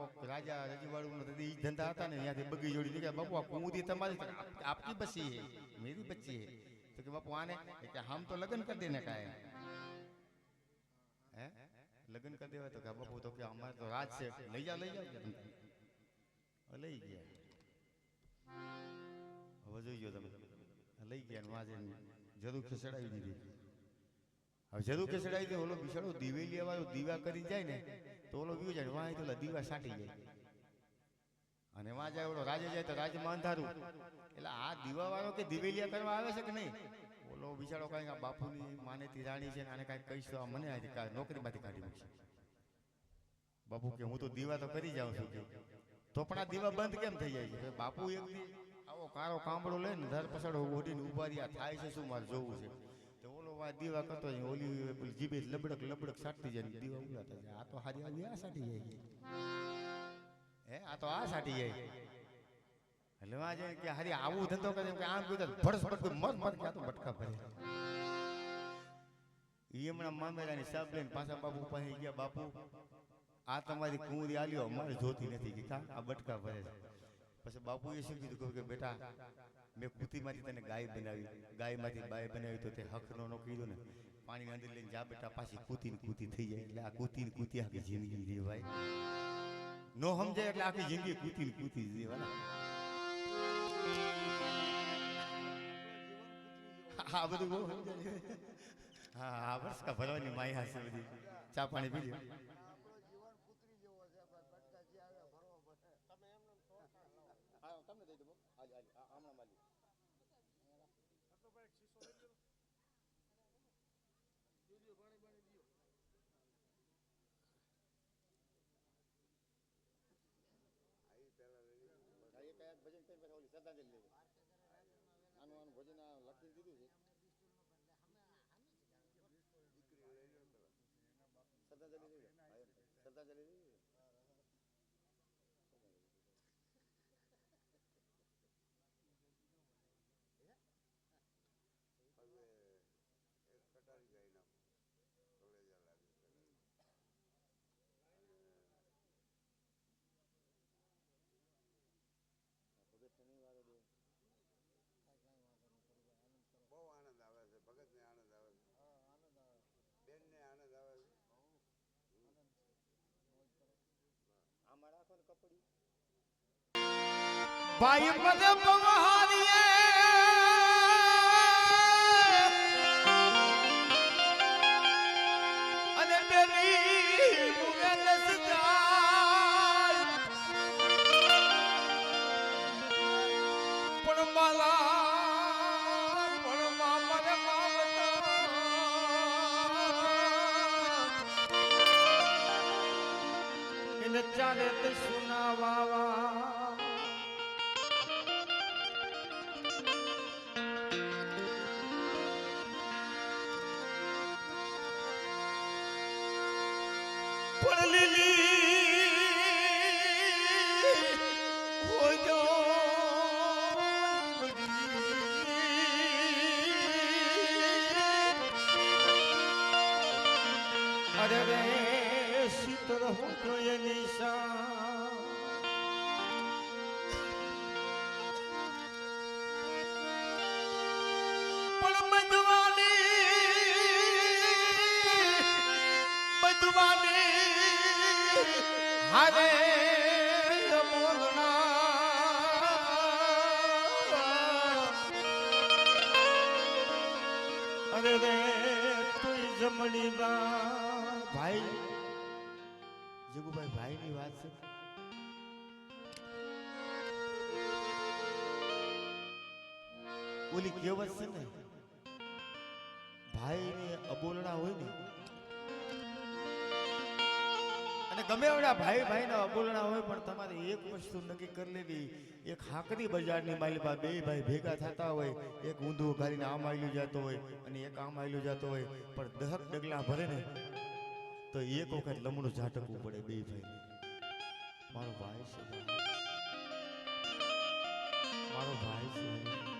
કોઈ રાજા રજવાડું નથી ઈ ધંધા હતા ને ત્યાંથી બગી જોડી નીકળ્યા બાપુ આ કુંદી તમારી આપકી બચ્ચી હે મેરી બચ્ચી હે તો કે બાપુ આને કે હમ તો લગ્ન કરી દેને કાય હે લગ્ન કરી દેવા તો કે બાપુ તો કે અમારે તો રાજ છે લઈ જાઓ લઈ ગયા હવે જોઈ ગયો તમે લઈ ગયા વાજે જરૂર ખસેડાવી દીધી હવે જરૂર ખસેડાવી દે ઓલો બિચારો દિવેલિયા વાળો દીવા કરી જાય ને તો ઓલો વ્યુ જાય વાહ તો દીવા સાટી જાય અને વાં જાય ઓલો રાજે જાય તો રાજમાં અંધારું એટલે આ દીવા વાળો કે દિવેલિયા કરવા આવે છે કે નહીં ઓલો બિચારો કઈ આ બાપુની માનેતી રાણી છે ને આને કાંઈક કહીશ તો મને નોકરીમાંથી કાઢી મૂકશે બાપુ કે હું તો દીવા તો કરી જાઉં છું કે તો પણ આ દીવા બંધ કેમ થઈ જાય છે બાપુ એક આવો કાળો કામડો લે ને ધર પછાડો ઓઢીને ઉભા રહ્યા થાય છે શું મારે જોવું છે તો ઓલો દીવા કરતો જાય ઓલી જીભે લબડક સાટતી જાય દીવા ઉડાતા જાય આ તો હારી આવી આ સાટી જાય હે આ તો આ સાટી જાય એટલે માં જાય કે હારી આવું ધંધો કરે કે આમ કીધું ભડસ ભડક મત કે આ તો બટકા ભરે ઈ હમણાં મામેરાની સાબ લઈને પાછા બાપુ પાસે ગયા બાપુ આ તમારી કુંવરી આલ્યો અમારે જોતી નથી કે આ બટકા ભરે છે પછી બાપુએ શું કીધું કે બેટા મેં કૂતીમાંથી તને ગાય બનાવી ગાયમાંથી બાય બનાવી તો તે હકનો નો કીધું ને પાણી અંદર લઈને જા બેટા પાછી કૂતી થઈ જાય એટલે આ કૂતી આખી જિંદગી રે ભાઈ નો સમજાય એટલે આખી જિંદગી કૂતી રેવાના હા બધું બહુ સમજાય હા બસ કા ભરવાની માયા છે બધી ચા પાણી પી લ્યો તમને દઈ દો હમણાં માલી ભજન કરી ઓલી શ્રદ્ધાંજલિ લેવી આનું ભજન લખી દીધું છે શ્રદ્ધાંજલિ બહુ આનંદ આવે છે ભગત ને આનંદ આવે છે બેન ને આનંદ આવે છે આમાં રાખો ને કપડી ભાઈ મને બહારીએ અને બેની મુગલ સજાય પણ માલા ચાલે તે સુનાવા પણ લીલી હોજો અરે રે શીતળ હોજો એ નિશા પણ મધવાની હારે મોગણા અરે રે તું જમણી ભાઈ જગુભાઈ ભાઈ ની વાત છે ઓલી કહેવત છે ને ભાઈ ને અબોલણા હોય ને અને ગમે એવડા ભાઈ ના અબોલણા હોય પણ તમારે એક વસ્તુ નક્કી કરી લેવી એક હાકરી બજારની માલિબા બે ભાઈ ભેગા થતા હોય એક ઊંધું ઘાલીને આમ આયલું જતો હોય અને એક આમ આયલું જતો હોય પણ દહક ડગલા ભરે ને તો એક વખત લમણું ઝાટકવું પડે બે ભાઈ મારો ભાઈ છે મારો ભાઈ છે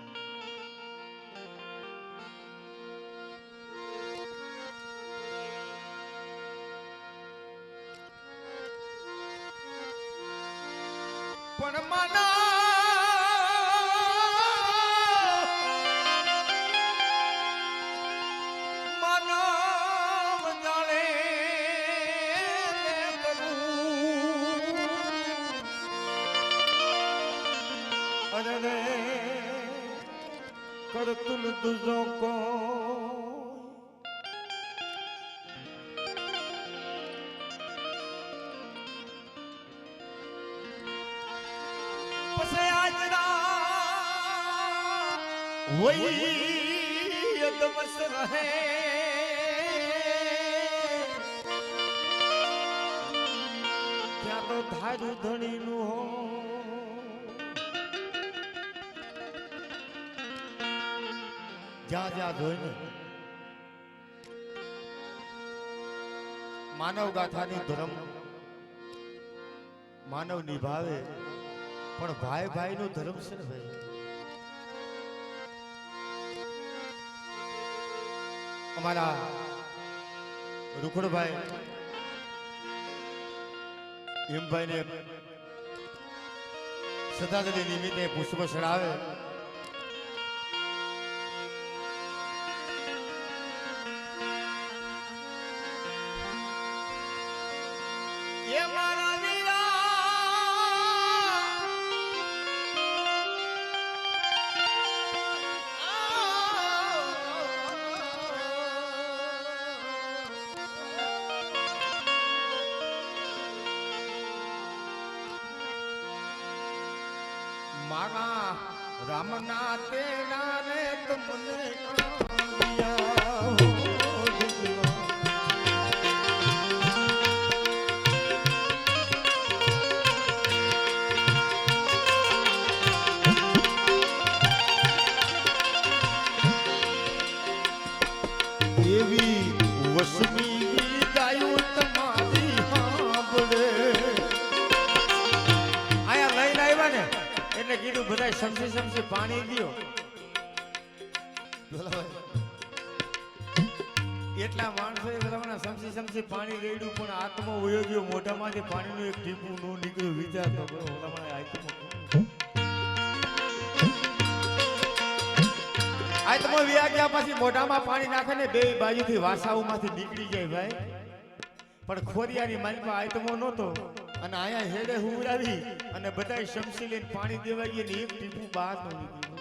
પણ માના માનવ જાણે મેં કરું. અરે રે કરતુલ તુજો કો પછી આજના વહી દમસ રહે ત્યાં તો ધારું ધણીનું હો જ્યાં જ્યાં જોઈને માનવ ગાથાની ધર્મ માનવ નિભાવે પણ ભાઈ ભાઈ નો ધર્મ છે ને ભાઈ. અમારા રૂખડભાઈ હિમભાઈ ને શ્રદ્ધાંજલિ નિમિત્તે પુષ્પ ચડાવે. એ મારા વીરા મારા રામના તેડા રે તમને આવ્યા. એવી વસમી ગાયું તમારી સાંભળે. આયા લઈને આવ્યા ને એટલે કીધું બધા સમસી સમસી પાણી દ્યો. એટલા માણસો એ બધા સમસી સમસી પાણી રેડ્યું પણ આત્મો વયો ગયો મોઢામાંથી પાણીનું એક ટીપું ન નીકળ્યું. વિચાર તો કરો આત્મો વ્યા ગયા પછી મોઢામાં પાણી નાખે ને બે બાજુથી વાસાઓમાંથી નીકળી જાય ભાઈ. પણ ખોરિયાની માલમાં આત્મો નહોતો અને આયા હેડે હુવડાવી અને બધાય શમસી લઈને પાણી દેવા ગયે ને એક ટીપું બહાર ન નીકળ્યું.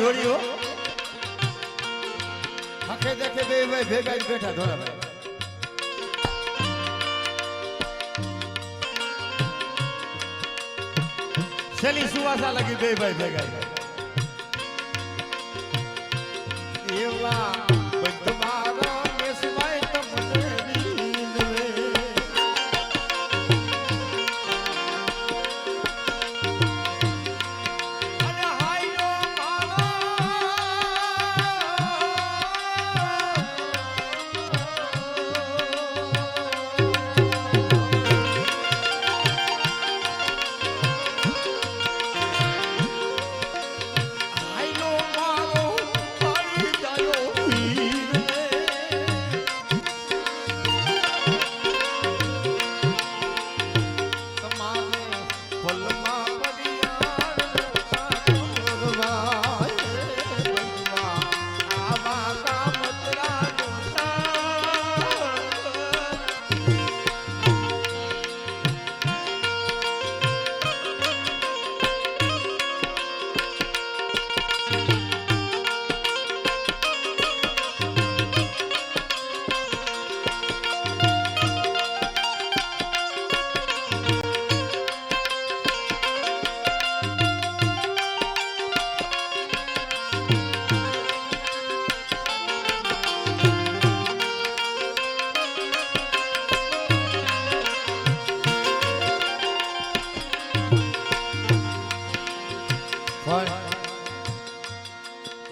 જોડી હો હકે દેખે બે ભાઈ ભેગા જ બેઠા ધોળાભાઈ છેલ્લી સુવાસા લગી બે ભાઈ ભેગા એવા તમારા મેસભાઈ તમને નીંદવે અને હાયો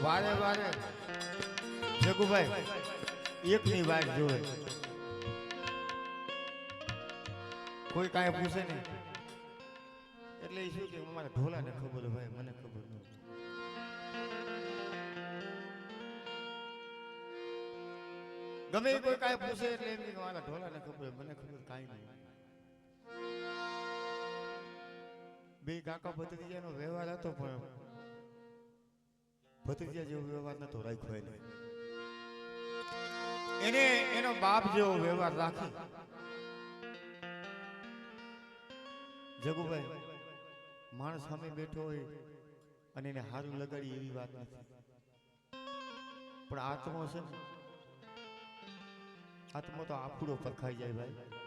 વારે વારે જગુભાઈ એકની વાત જોવે કોઈ કાંઈ પૂછે નહીં એટલે એ શું કે અમારા ઢોલાને ખબર ભાઈ મને ખબર નથી ગમે એ કોઈ કાંઈ પૂછે એટલે એમ કે મારા ઢોલાને ખબર મને ખબર કાંઈ નહીં બે કાકા ભત્રીજાનો વ્યવહાર હતો પણ ભત્રીજા જેવો વ્યવહાર નતો રાખ્યો એને એનો બાપ જેવો વ્યવહાર રાખે જગુભાઈ માણસ સામે બેઠો હોય અને એને હારું લગાડી એવી વાત નથી પણ આત્મો છે ને આત્મો તો આફુડો પરખાઈ જાય ભાઈ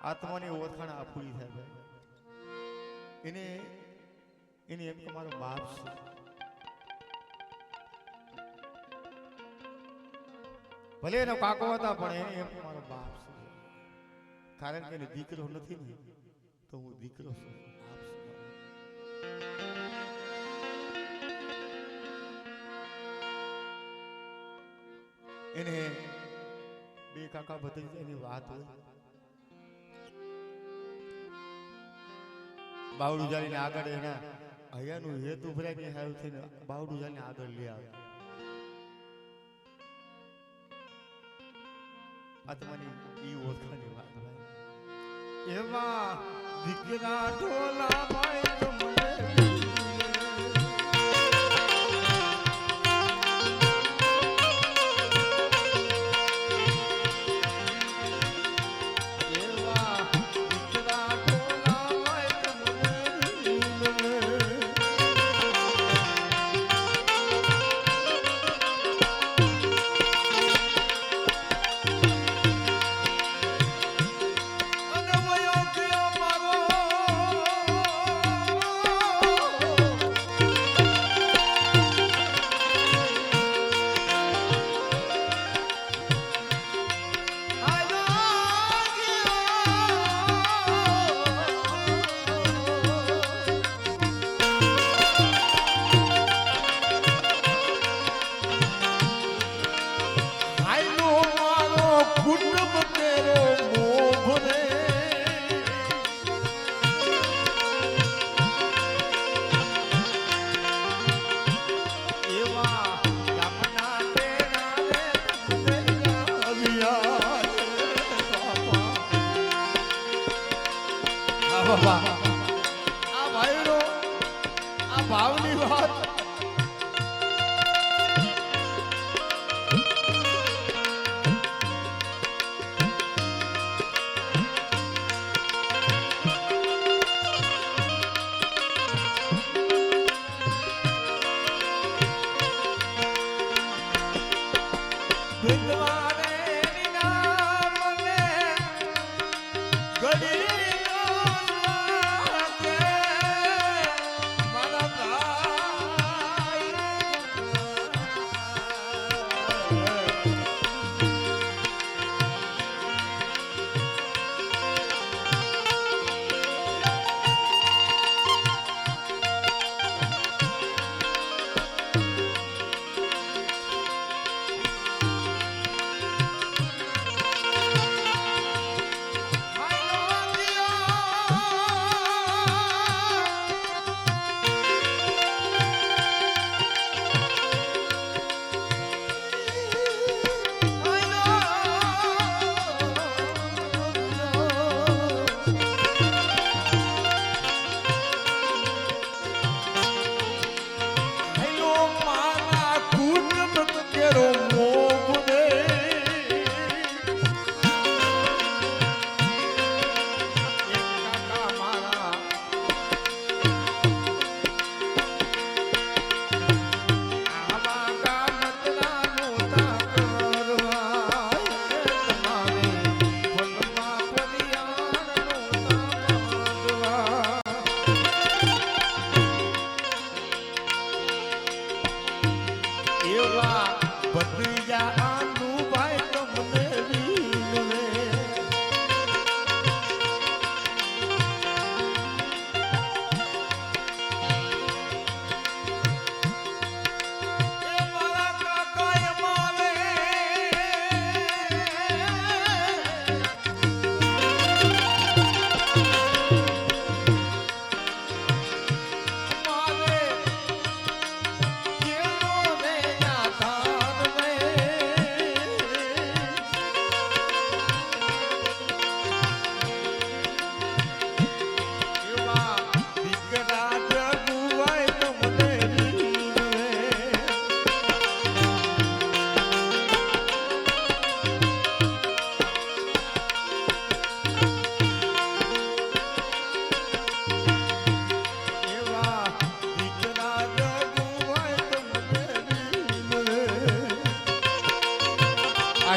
આત્માની ઓળખાણ આફુડી થાય ભાઈ એને એમ કે મારો બાપ છે ભલે એનો કાકો હતા પણ એને એમ મારો બાપ છે કારણ કે એને દીકરો નથી ને તો હું દીકરો છું એને બે કાકા ભત્રીજાની વાત હોય બાવડું જાલીને આગળ એના હૈયાનું હેત ઉભરાય ને હારું થઈને બાવડું જાલીને આગળ લઈ આવે આત્માની ઈ ઓળખાની વાત ભાઈ એવા દીકરા ઢોલા ભાઈ તમને આ ભાઈનો આ ભાવની વાત વિદ્વારે નામ ને ઘડીનો લાગે મારા ભાઈ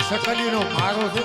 શકલીનો મારો છે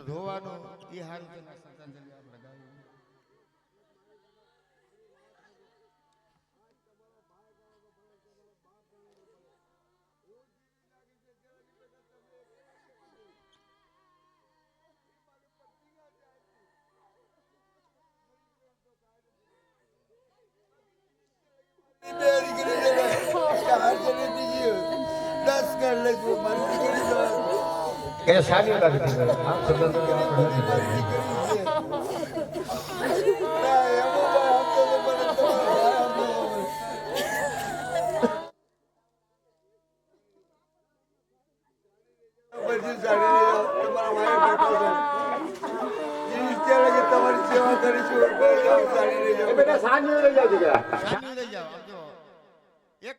રોવાનું એ હારું છે ને શ્રદ્ધાંજલિ આપણે ગાવી. એને સારી લાગતી હતી આમ શ્રદ્ધાંજલિ આપણે નથી કરવી. તમારી સેવા કરીશું. બેટા સાંજે લઈ જાવ દીકરા, સાંજે લઈ જાવ. આમ જો એક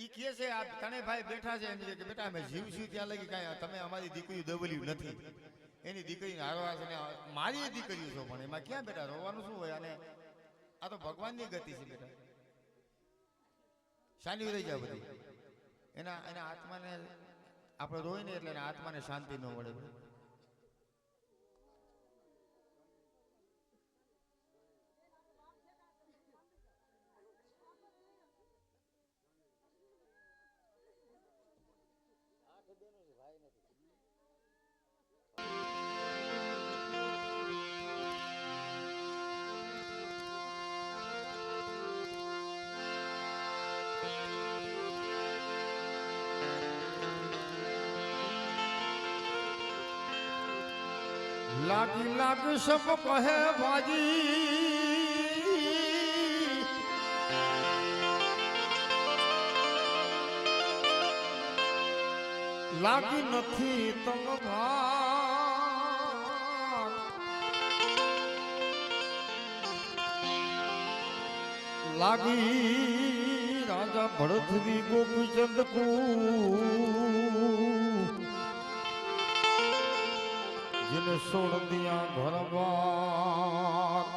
ઈ કહે છે આ તને ભાઈ બેઠા છે એમ કે બેટા અમે જીવશું ત્યાં લગી કાંઈ તમે અમારી દીકરી દબલ્યું નથી. એની દીકરીને હારવા છે ને મારી દીકરીઓ છો પણ એમાં ક્યાં બેટા રોવાનું શું હોય? અને આ તો ભગવાનની ગતિ છે બેટા. શાંતિ રહી જાય બધી. એના એના આત્માને આપણે રોઈ ને એટલે એના આત્માને શાંતિ ન મળે. લાગી લાગી સબ કહે ભાજી લાગી નથી તમ ભાગ લાગી રાજા ભરતવી ગોપીચંદ કો जिन्हें छोड़ दिया घर बार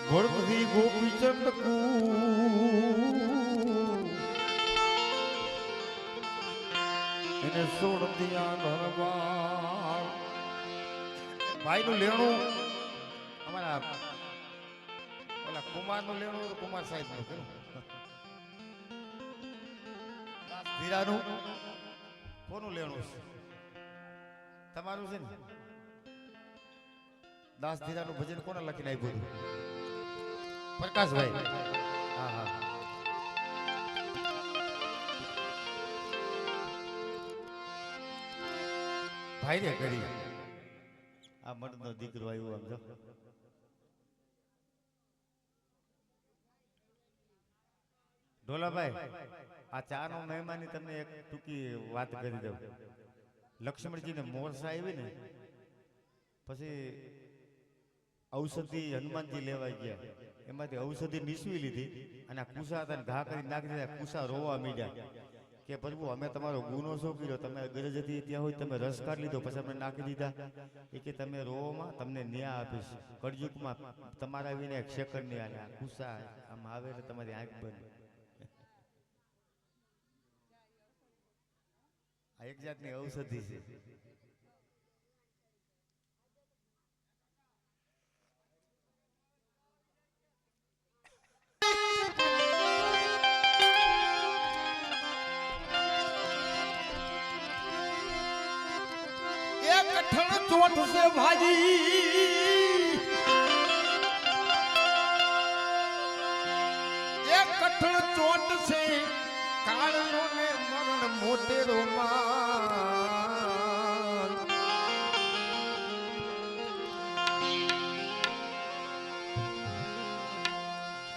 भरतवी गोपीचंद को इन्हें छोड़ दिया घर बार भाई नु लेणु हमारा कुमार નું લેણું કુમાર સાહેબ નું કરું ધીરાનું કોનું લેણું છે તમારું છે ને દાસ ધીરાનું ભજન કોને લખીને આપ્યું પ્રકાશભાઈ હા હા ભાઈ રે કરી આ મર્દનો દીકરો આવ્યો આમ જો ઢોલાભાઈ આ ચાનો મહેમાની તમને એક ટૂંકી વાત કરી દઉં લક્ષ્મણજીને મોરસા આવી ને પછી ઔષધિ હનુમાનજી લેવા ગયા એમાંથી ઔષધિ નીસવી લીધી અને આ કુસા હતા ઘા કરી નાખી દીધા કુસા રોવા મીડ્યા કે પ્રભુ અમે તમારો ગુનો શું કર્યો તમે ગરજ હતી ત્યાં હોય તમે રસ કાઢી લીધો પછી અમને નાખી દીધા એ કે તમે રોવામાં તમને ન્યાય આપીશ કળયુગમાં તમારા વિને એક સેકન્ડ નહીં આલે કુસા આમ આવે ને તમારી આંખ બંધ આ એક જાતની ઔષધિ છે એક કઠણ ચોટ છે ભાજી એક કઠણ ચોટ છે કાળનો ને મરણ મોટેરો માન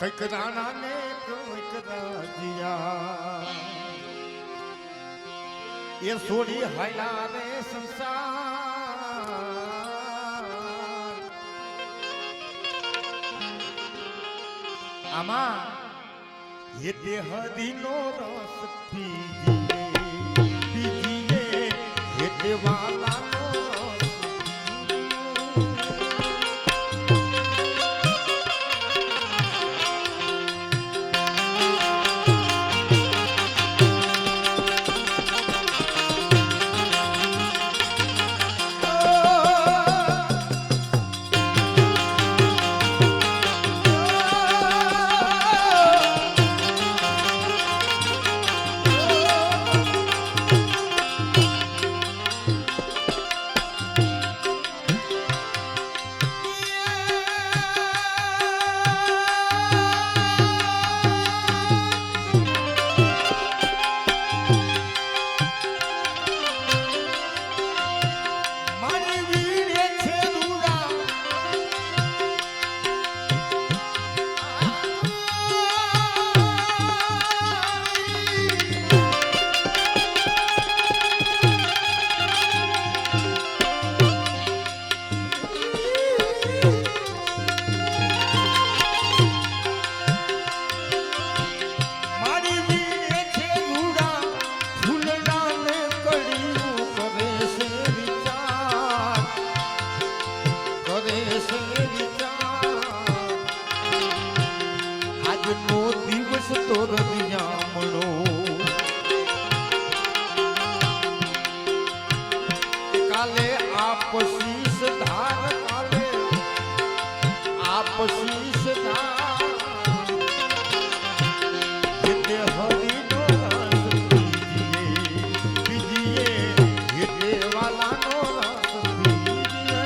કઈક રાણા ને કઈક રાજીયા એ છોડી હાયલા રે સંસાર આમાં ये देहदीनो रस पीजिए ये देवाला કાલે આપશીષ ધાર કાલે શીશ દાન હિતે હરિનો રસ પીજીએ હિતે વાલાનો રસ પીજીએ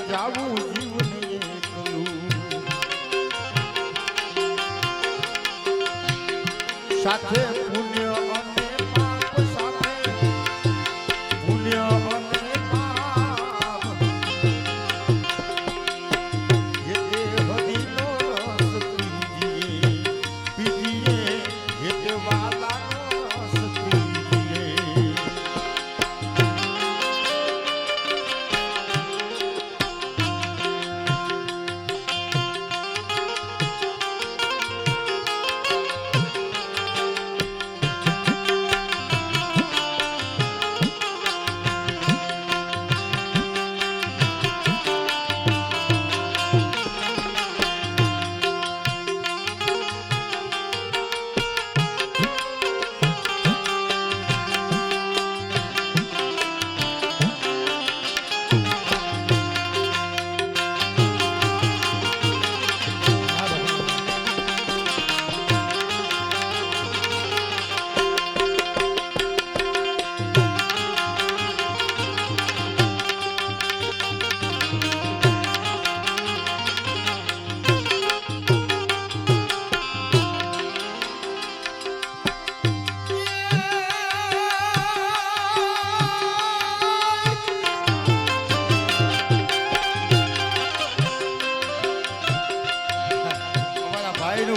જાવું જીવને એકલું સાથે પુણ્ય અને પાપ સાથે પુણ્ય અને પાપ હેતે હરિનો રસ પીજીએ હેતે વાલાનો રસ પીજીએ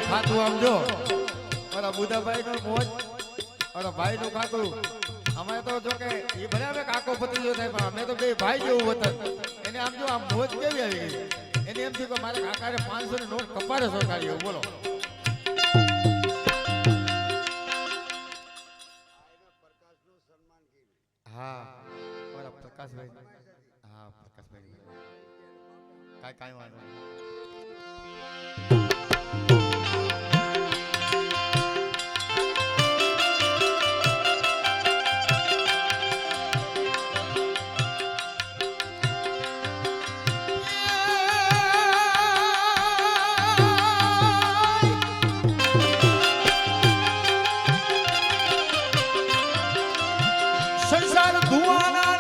ખાતું આમ જો મારા બુધાભાઈ નો મોજ મારા ભાઈ નું ખાતું અમે તો જો કે એ ભલે અમે કાકો ભત્રીજો થાય પણ અમે તો બે ભાઈ જેવું વતન એને આમ જો આમ મોજ કેવી આવી ગઈ એને એમ થયું કે મારા કાકાને 500 ની નોટ કપારે સોટાડી એવું બોલો પ્રકાશનું સન્માન કર્યું. હા મારા પ્રકાશભાઈ હા પ્રકાશભાઈ કાંઈ વાંધો નહીં સંસાર ધુઆના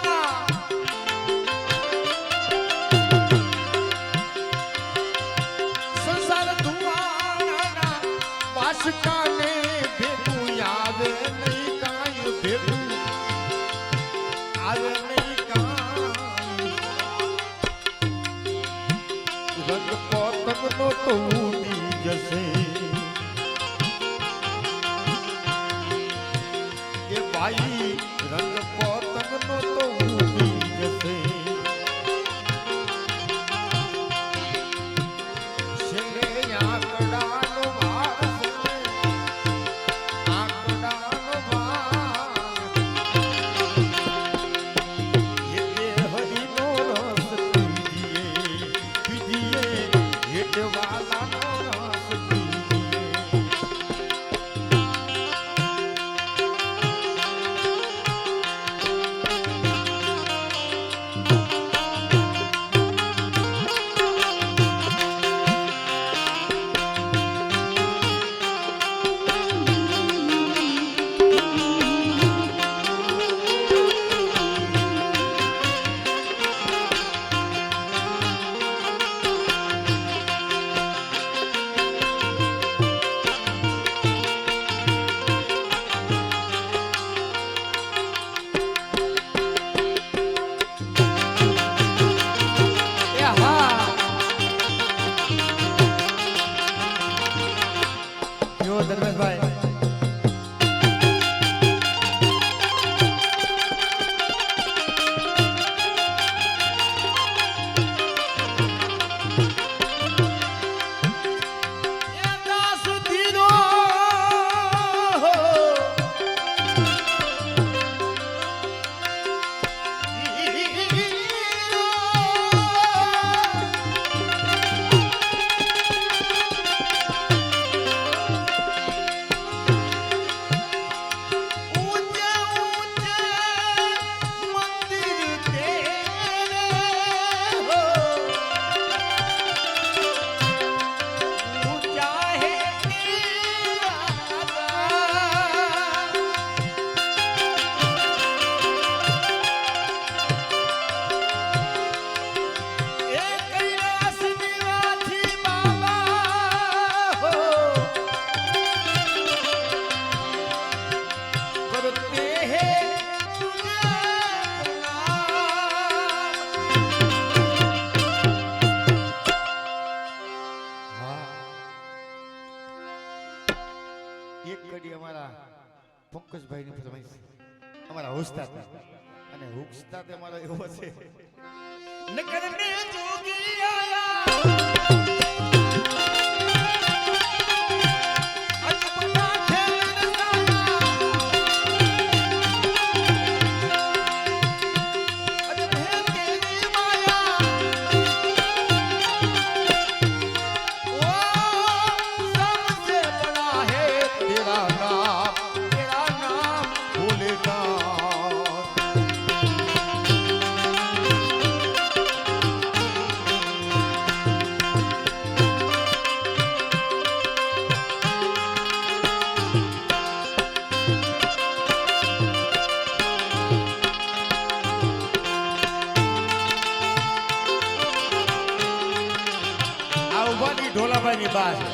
સંસાર ધુઆના વાસકાને ભેગું આવે નહીં કાંઈ ભેગું આવે નહીં કાંઈ રંગ પોતકનો તો ઉડી જશે એ ભાઈ રંગ પોતકનો તો ઉડી જશે છેલ્લે આંકડાનો વાસ પંકજભાઈની ફરમાઈશ અમારા ઉસ્તાદ અને ઉસ્તાદ અમારો એવો છે નકર ને જોગી ઢોલાભાઈની બા છે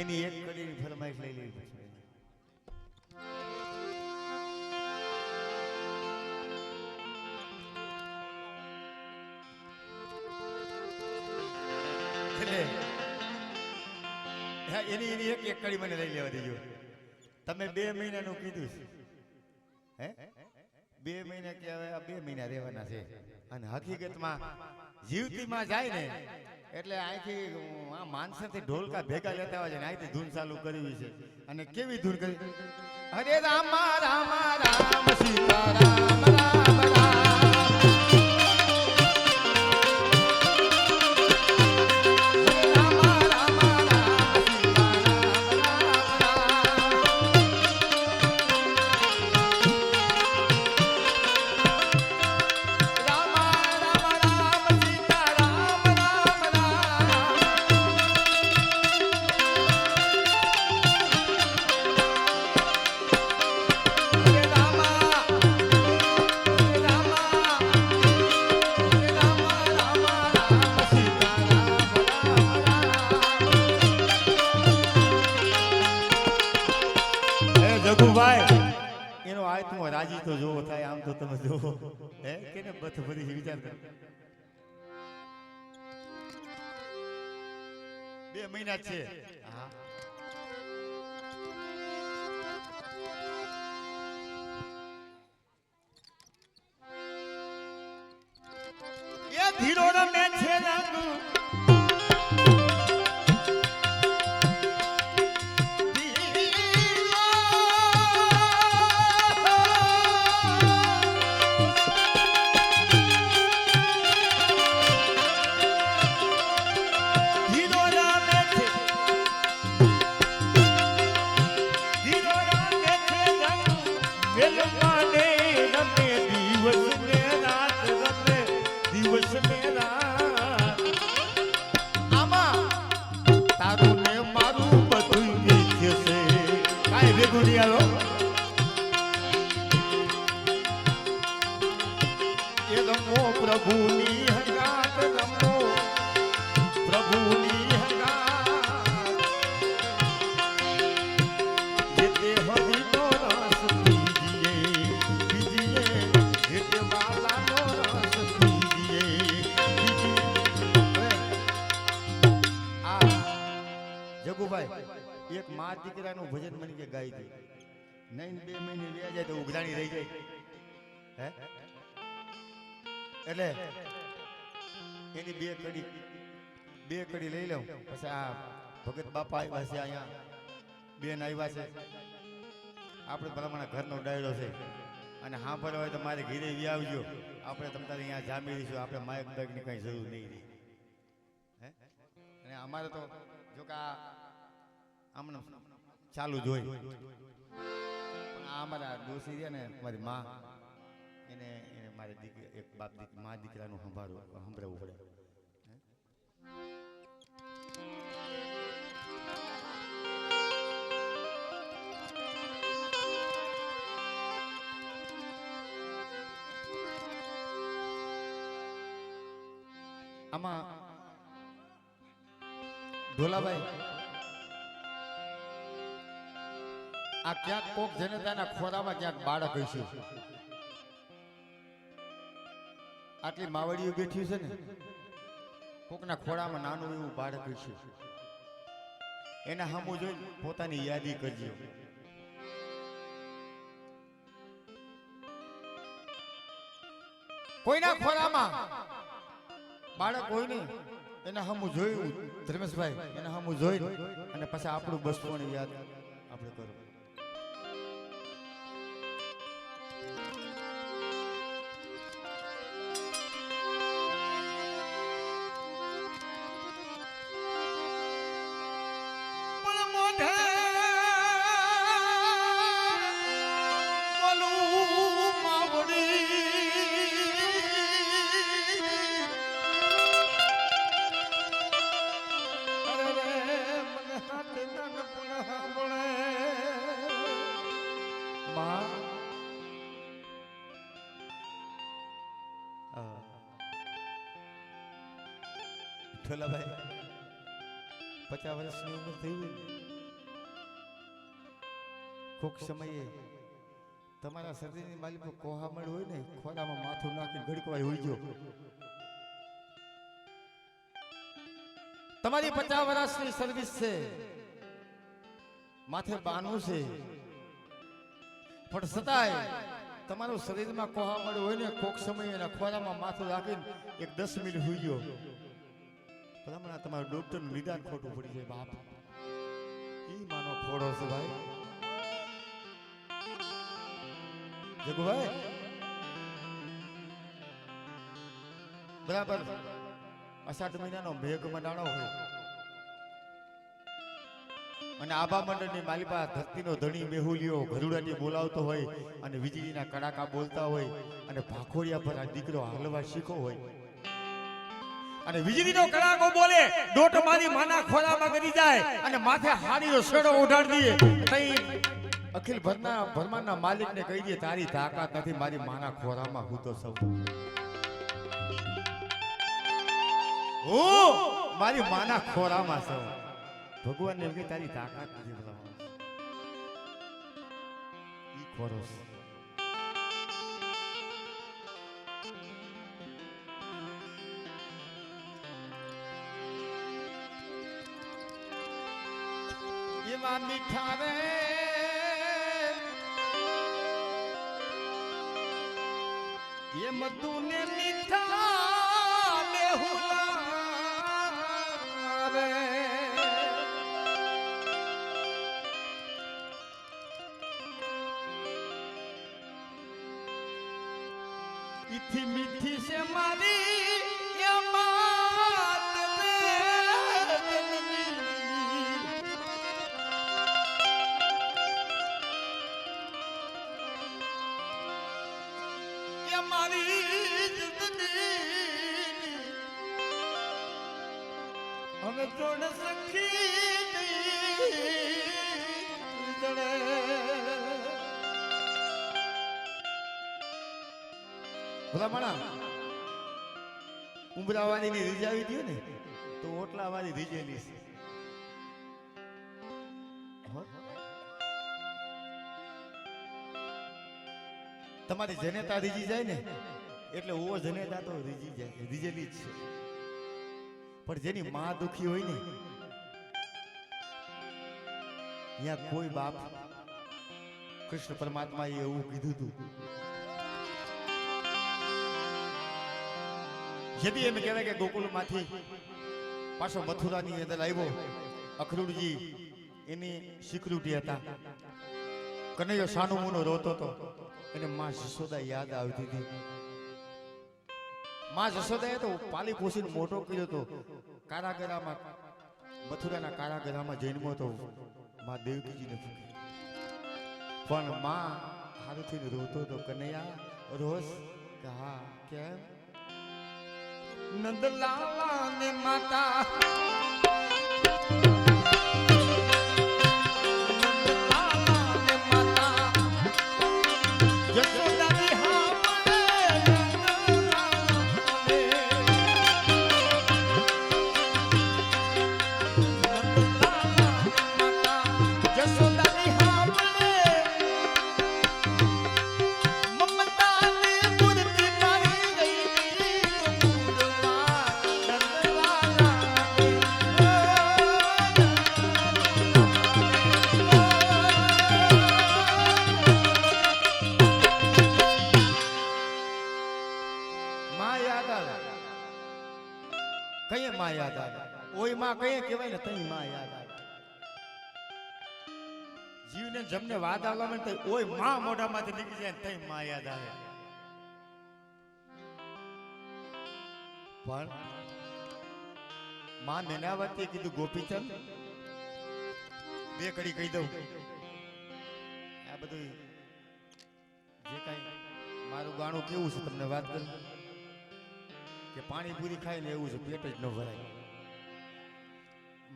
એની એક કડીની ફરમાઈશ લઈ લેવી પડશે એની એની એક કડી મને લઈ લેવા દેજો તમે 2 મહિનાનું કીધું છે હે 2 મહિના કે હવે 2 મહિના રહેવાના છે અને હકીકતમાં જીવતીમાં જાય ને એટલે અહીંથી આ માનસરથી ઢોલકા ભેગા લેતા હોય છે ને અહીંથી ધૂન ચાલુ કરવી છે અને કેવી ધૂન કરી હરે રામ રામ રામ સીતા રામ રામ રામ એનો આયતમાં રાજી તો જોવો થાય આમ તો તમે જોવો હે કેને બથ બધી વિચાર કરો 2 મહિના છે હા એ ધીરો રમે છે રંગ પ્રભુની હંગાત રમો પ્રભુની હંગાત જેતે હરિનો રસ પીજીએ જેતે વાલાનો રસ પીજીએ આ જગુભાઈ એક મા દીકરાનું ભજન મને કે ગાઈ દે નહીં 2 મહિને વ્યા જાય તો ઉઘરાણી રહી જાય હે એટલે એની બે કડી લઈ લઉં પછી આ ભગત બાપા આવ્યા છે અહીંયા બેન આવ્યા છે આપણે ભલામણા ઘરનો ડાયરો છે અને સાંભળવા હોય તો મારે ઘીરે વી આવજો આપણે તમારે અહીંયા જામી દઈશું આપણે માયક બેગની કંઈ જરૂર નહીં રહી હે અને અમારે તો જો કે આમને ચાલુ જ હોય પણ આ અમારા ડોસી છે ને મારી માં એને મારી દીકરી એક બાપ દીકરી મા દીકરાનું સંભળાવવું પડે આમાં ઢોલાભાઈ આ ક્યાંક કોક જનતાના ખોરામાં ક્યાંક બાળક હશે. આટલી માવડીઓ બેઠી છે ને, કોકના ખોળામાં નાનું એવું બાળક હશે. એના સામું જોઈ પોતાની યાદી કરજો. કોઈના ખોળામાં બાળક હોય ને એના સામું જોયું ધર્મેશભાઈ, એના સામું જોઈ અને પછી આપણું બસપણ યાદ આપણે કરવું. ભાઈ 50 વર્ષની ઉંમર થઈ હોય, કોક સમયે તમારા શરીરની માલિક કોહામણ હોય ને, ખોરામાં માથું નાખીને ઘડકવાય હોય જો. તમારી 50 વર્ષની સર્વિસ છે, માથે બાનું છે, પણ છતાંય તમારું શરીરમાં કોહામણ હોય ને, કોક સમયે એના ખોરામાં માથું રાખીને એક 10 મિનિટ હોઈ ગયો, હમણાં તમારું ડોક્ટરનું નિદાન ખોટું પડી જાય. બાપ ઈ માનો ખોડો છે ભાઈ. જગુભાઈ બરાબર અષાઢ મહિનાનો મેઘ મંડાણો હોય અને આભા મંડળની માલિપા ધરતીનો ધણી મેહુલિયો ગરુડાની બોલાવતો હોય અને વીજળીના કડાકા બોલતા હોય અને ભાખોડિયા પર આ દીકરો હાલવા શીખો હોય અને વીજળીનો કડાકો બોલે, ડોટ મારી માના ખોરામાં કરી જાય અને માથે હાડીનો શેડો ઉડાડી દે. તઈ અખિલ ભરમાના માલિકને કહી દે તારી તાકાત નથી, મારી માના ખોરામાં હું તો સૌ હું મારી માના ખોરામાં સૌ. ભગવાનને એમ કે તારી તાકાત નથી બોલાવવા. ઈ ખોરો છે. એવા મીઠા રે એ મધુ ને મીઠા મેહુલા રે ઈથી મીઠી છે મારી એ માત રે મારી જિંદગી હવે જોડ સખી જડે ભલામણા ઉંબરાવાની ની રીજાવી દો ને તો ઓટલાવાની રીજેલી છે. તમારી જનેતા રીજી જાય ને એટલે ઓ જનેતા તો રીજી જાય, રીજેલી જ છે. પણ જેની માં દુખી હોય ને અહીંયા કોઈ બાપ કૃષ્ણ પરમાત્મા એવું કીધું હતું, જેથી એમ કહેવાય કે ગોકુળ માંથી પાછો મથુરાની અંદર આવ્યો અખરૂડજી, એની સિક્યુરિટી હતા. કનૈયો સાનું મુનો રોતો હતો, એને માં જશોદા યાદ આવતી હતી. માં જશોદાએ તો પાલી પોષીને મોટો કર્યો હતો. કારાગરામાં મથુરાના કારાગરામાં જન્મો હતો માં દેવકીજીને ફૂંકી. પણ માં હારું થઈને રોતો હતો, કનૈયા રોજ કે હા કેમ? નંદલાલા ને માતા કઈ માં યાદ આવે ઓય માં કઈ કહેવાય ને તઈ માં યાદ આવે જીવને જમને વાત આવવા માંડે ઓય માં મોઢામાંથી નીકળી જાય તઈ માં યાદ આવે પણ માં મેનાવતીએ કીધું ગોપીચંદ બે કડી કહી દઉં આ બધું જે કાંઈ મારું ગાણું કેવું છે તમને વાત કરું કે પાણીપુરી ખાય ને એવું છે પેટ જ ન ભરાય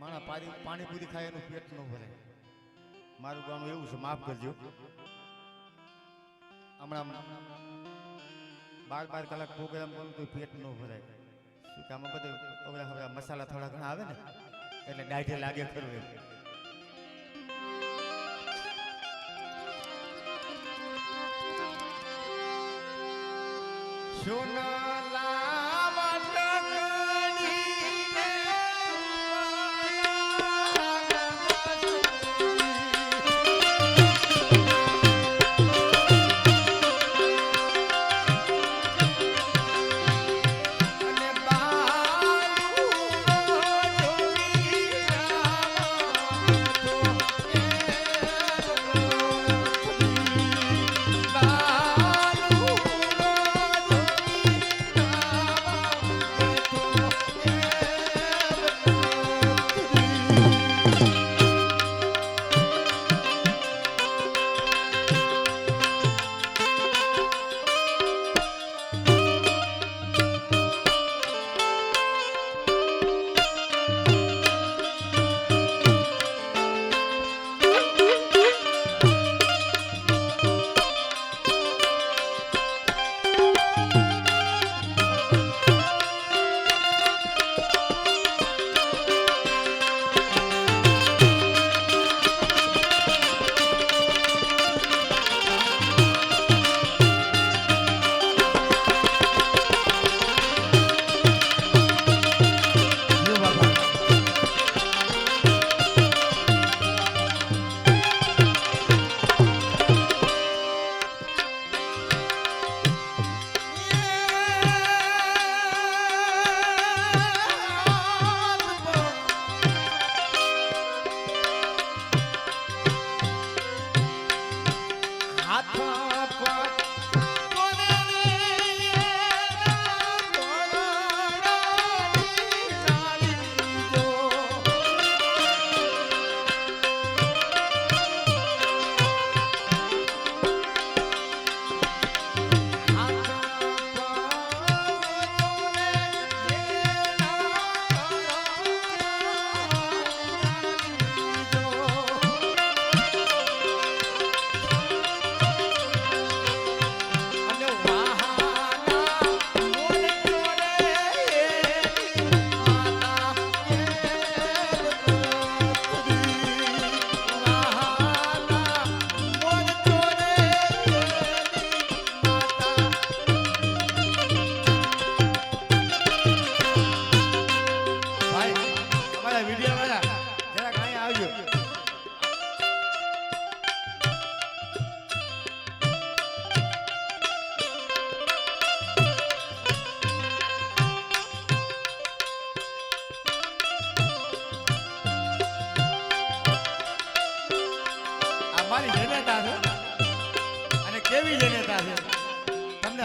માણા પાણીપુરી ખાય એનું પેટ ન ભરાય મારું ગાણું એવું છે માફ કરજો હમણાં 12 કલાક પ્રોગ્રામ કરું તો પેટ ન ભરાય શું કે આમાં બધું હવે મસાલા થોડા ઘણા આવે ને એટલે ડાઢે લાગે ખરું એમ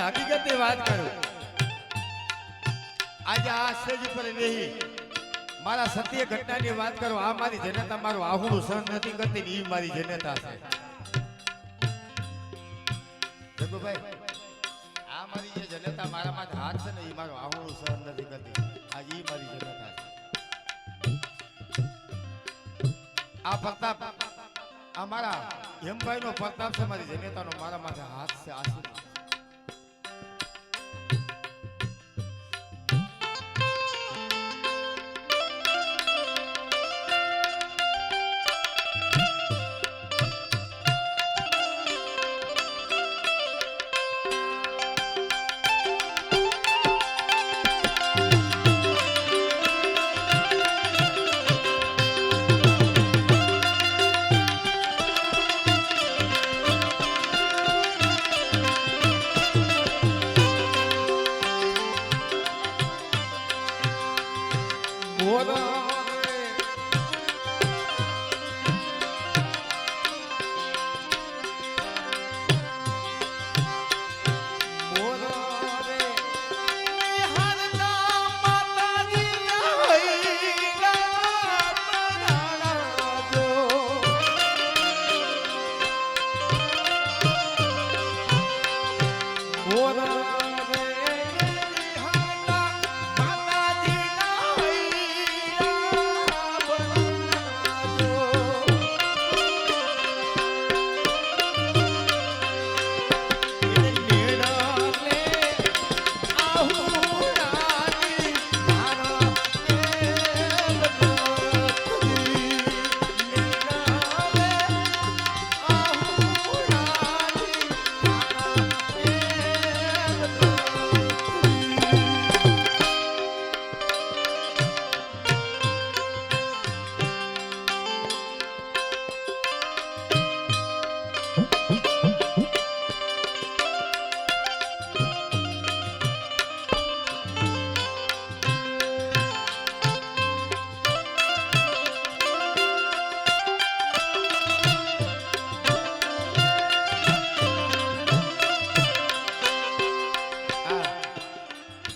હકીકતની વાત કરું આજે આ સ્ટેજ ઉપર નહીં મારા સત્ય ઘટનાની વાત કરું આ મારી જનતા મારું આહુડું સહન નથી કરતી ને એ મારી જનતા છે જગુભાઈ આ મારી જે જનતા મારા માથે હાથ છે ને એ મારું આહુડું સહન નથી કરતી આજે એ મારી જનતા છે આ પ્રતાપ આ મારા હેમભાઈ નો પ્રતાપ છે મારી જનતાનો મારા માથે હાથ છે આશીર્વાદ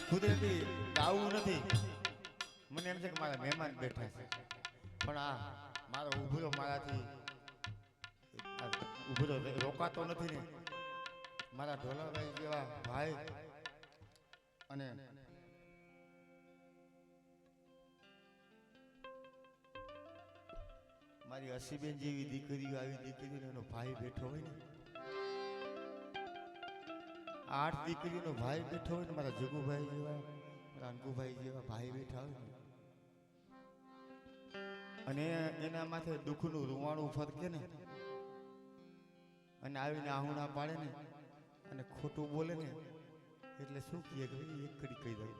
કુદરતી ગાવું નથી, મને એમ છે કે મારા મહેમાન બેઠા છે, પણ આ મારો ઉભરો મારાથી ઉભરો રોકાતો નથી ને. મારા ઢોલાભાઈ જેવા ભાઈ અને મારી હસીબેન જેવી દીકરીઓ, આવી દીકરીઓ એનો ભાઈ બેઠો હોય ને, 8 દીકરીનો ભાઈ બેઠો હોય ને, મારા જગુભાઈ જેવા, મારા અંકુભાઈ જેવા ભાઈ બેઠા હોય ને, અને એના માથે દુઃખનું રૂવાણું ફરકે ને, અને આવીને આહુણા પાડે ને, અને ખોટું બોલે ને, એટલે શું કહે કે એક કડી કહી દઉં,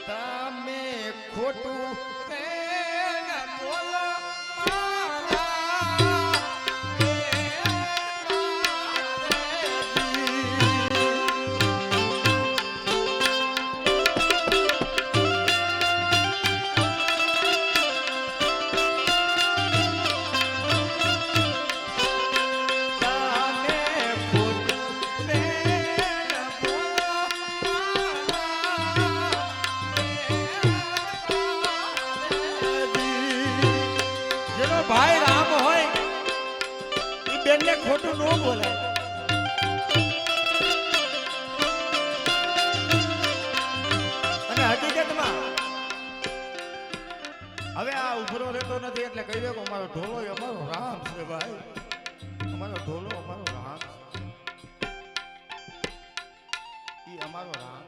તમે ખોટું બોલો ભાઈ રામ હોય એ બેનને ખોટું ન બોલાય. અને હકીકતમાં હવે આ ઉભરો રહેતો નથી એટલે કહી દે કે અમારો ઢોલો અમારો રામ છે ભાઈ, અમારો ઢોલો અમારો રામ એ અમારો રામ.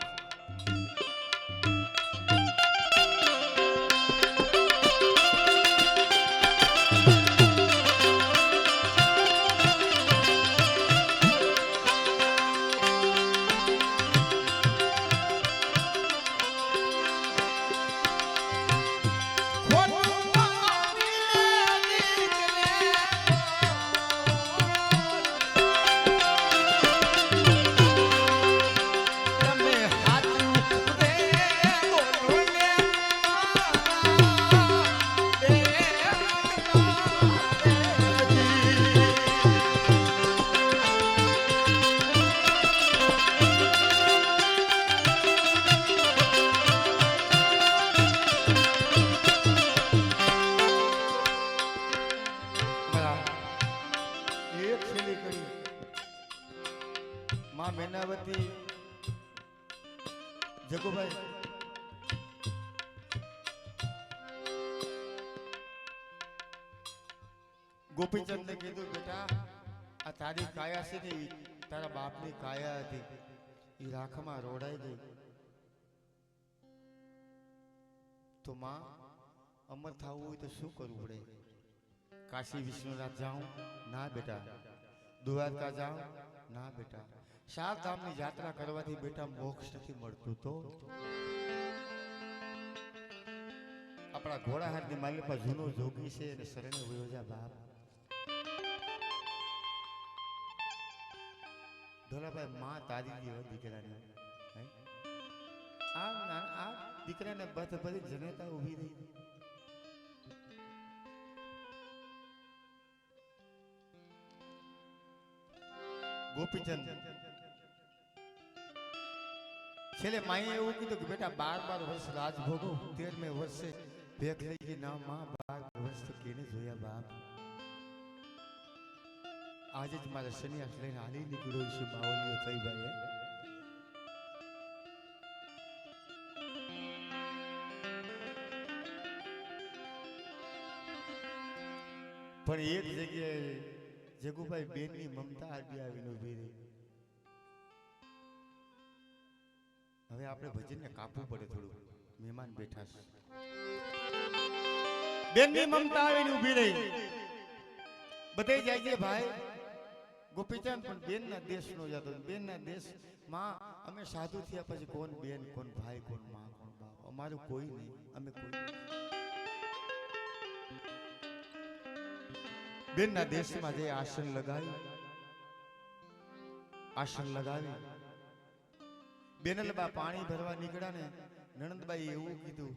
માં મેનાવતી જગુભાઈ ગોપીચંદ ને કીધું બેટા આ તારી કાયા છે ને તારા બાપની કાયા હતી એ રાખમાં રોડાઈ ગઈ, તો માં અમર થવું હોય તો શું કરવું પડે? કાશી વિશ્વનાથ જાઉં? ના બેટા. દ્વારકા જાઉં? ના બેટા. 7 ધામની યાત્રા કરવાથી બેટા મોક્ષ નથી મળતું. તો આપણા ઘોડાહારની માલિકા જૂનો જોગી છે અને શરણે વયો જા બાપ. ઢોલાભાઈ માં તારી દીકરાને દીકરાને બથ ભરી જનેતા ઊભી રહી. ગોપીચંદ છેલ્લે માએ એવું કીધું કે બેટા 12 વર્ષ રાજ ભોગો, 13મે વર્ષે ભેખ લઈ ગઈ ના માં. 12 વર્ષ તો કેને જોયા બાપ. આજે જ મારે સન્યાસ લઈને હાલી નીકળ્યો છે બાવલીઓ થઈ ભાઈ. પણ એક જગ્યાએ જગુભાઈ બેનની મમતા આડી આવીને ઊભી રહી. હવે આપણે ભજનને કાપવું પડે થોડું, મહેમાન બેઠા છે. બેનની મમતા આવીને ઊભી રહી. બધે જાય છે ભાઈ. ગોપીચંદ પણ બેનના દેશનો જતો. બેનના દેશમાં અમે સાધુ થયા પછી કોણ બેન, કોણ ભાઈ, કોણ માં, કોણ બાપ, અમારું કોઈ નહીં. અમે કોઈ નહીં. બેનના દેશમાં જઈ આસન લગાવી. આસન લગાવી બેનલબા પાણી ભરવા નીકળ્યા ને નણંદબાઈ એવું કીધું,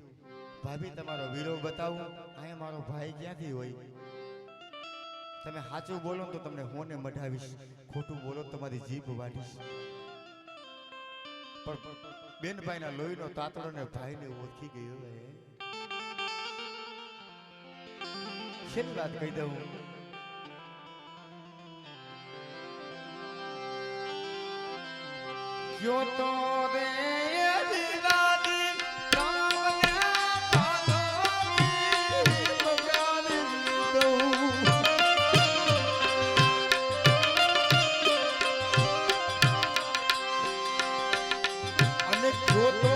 ભાભી તમારો વીરો બતાવું. અહીંયા મારો ભાઈ ક્યાંથી હોય? તમે સાચું બોલો તો તમને હોને મઢાવીશ, ખોટું બોલો તમારી જીભ વાટીશ. પણ બેનભાઈના લોહીનો તાતડો ને ભાઈને ઓળખી ગયો. છેલ્લી વાત કહી દઉં. ક્યો તો રે દીદાદી તમને પાલોની બગાડી દઉં. અને ક્યો તો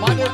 મારે